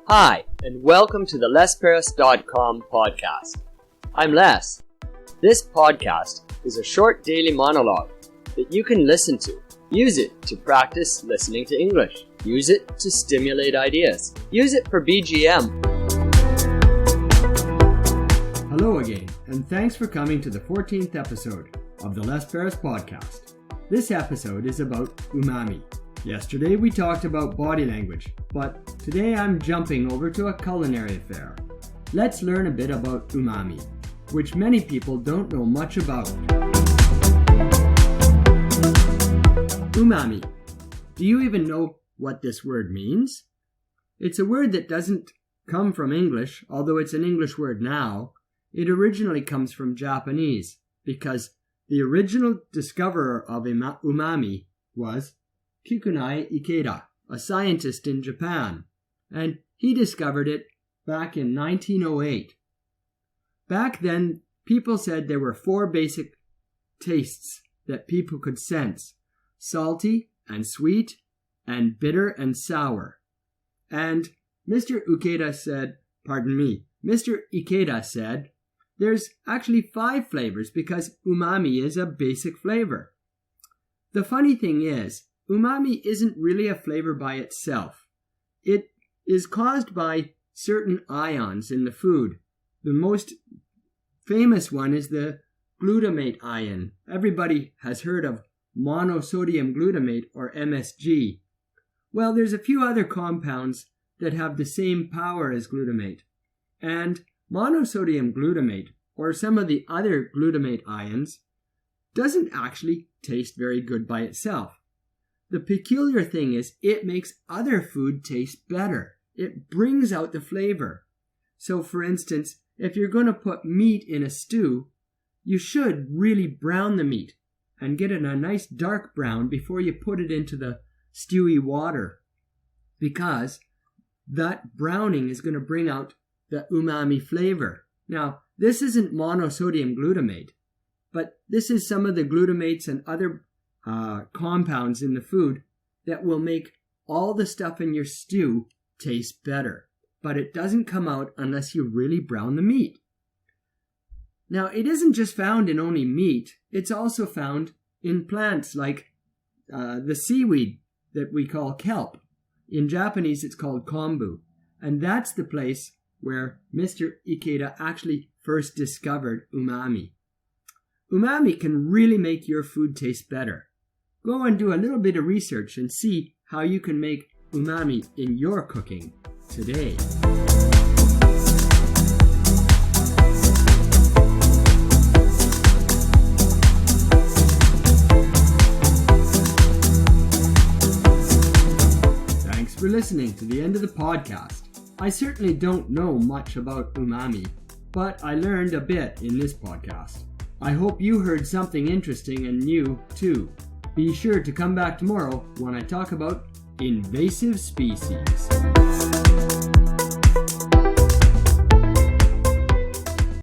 Hi, and welcome to the LesParis.com podcast. I'm Les. This podcast is a short daily monologue that you can listen to. Use it to practice listening to English. Use it to stimulate ideas. Use it for BGM. Hello again, and thanks for coming to the 14th episode of the Les Paris podcast. This episode is about umami. Yesterday we talked about body language, but today I'm jumping over to a culinary affair. Let's learn a bit about umami, which many people don't know much about. Umami. Do you even know what this word means? It's a word that doesn't come from English, although it's an English word now. It originally comes from Japanese, because the original discoverer of umami was Kikunai Ikeda, a scientist in Japan, and he discovered it back in 1908. Back then, people said there were 4 basic tastes that people could sense: salty and sweet and bitter and sour. And Mr. Ikeda said, there's actually 5 flavors because umami is a basic flavor. The funny thing is, umami isn't really a flavor by itself. It is caused by certain ions in the food. The most famous one is the glutamate ion. Everybody has heard of monosodium glutamate, or MSG. Well, there's a few other compounds that have the same power as glutamate. And monosodium glutamate, or some of the other glutamate ions, doesn't actually taste very good by itself. The peculiar thing is it makes other food taste better. It brings out the flavor. So for instance, if you're going to put meat in a stew, you should really brown the meat and get it a nice dark brown before you put it into the stewy water, because that browning is going to bring out the umami flavor. Now, this isn't monosodium glutamate, but this is some of the glutamates and other compounds in the food that will make all the stuff in your stew taste better. But it doesn't come out unless you really brown the meat. Now, it isn't just found in only meat. It's also found in plants like the seaweed that we call kelp. In Japanese, it's called kombu. And that's the place where Mr. Ikeda actually first discovered umami. Umami can really make your food taste better. Go and do a little bit of research and see how you can make umami in your cooking today. Thanks for listening to the end of the podcast. I certainly don't know much about umami, but I learned a bit in this podcast. I hope you heard something interesting and new too. Be sure to come back tomorrow when I talk about invasive species.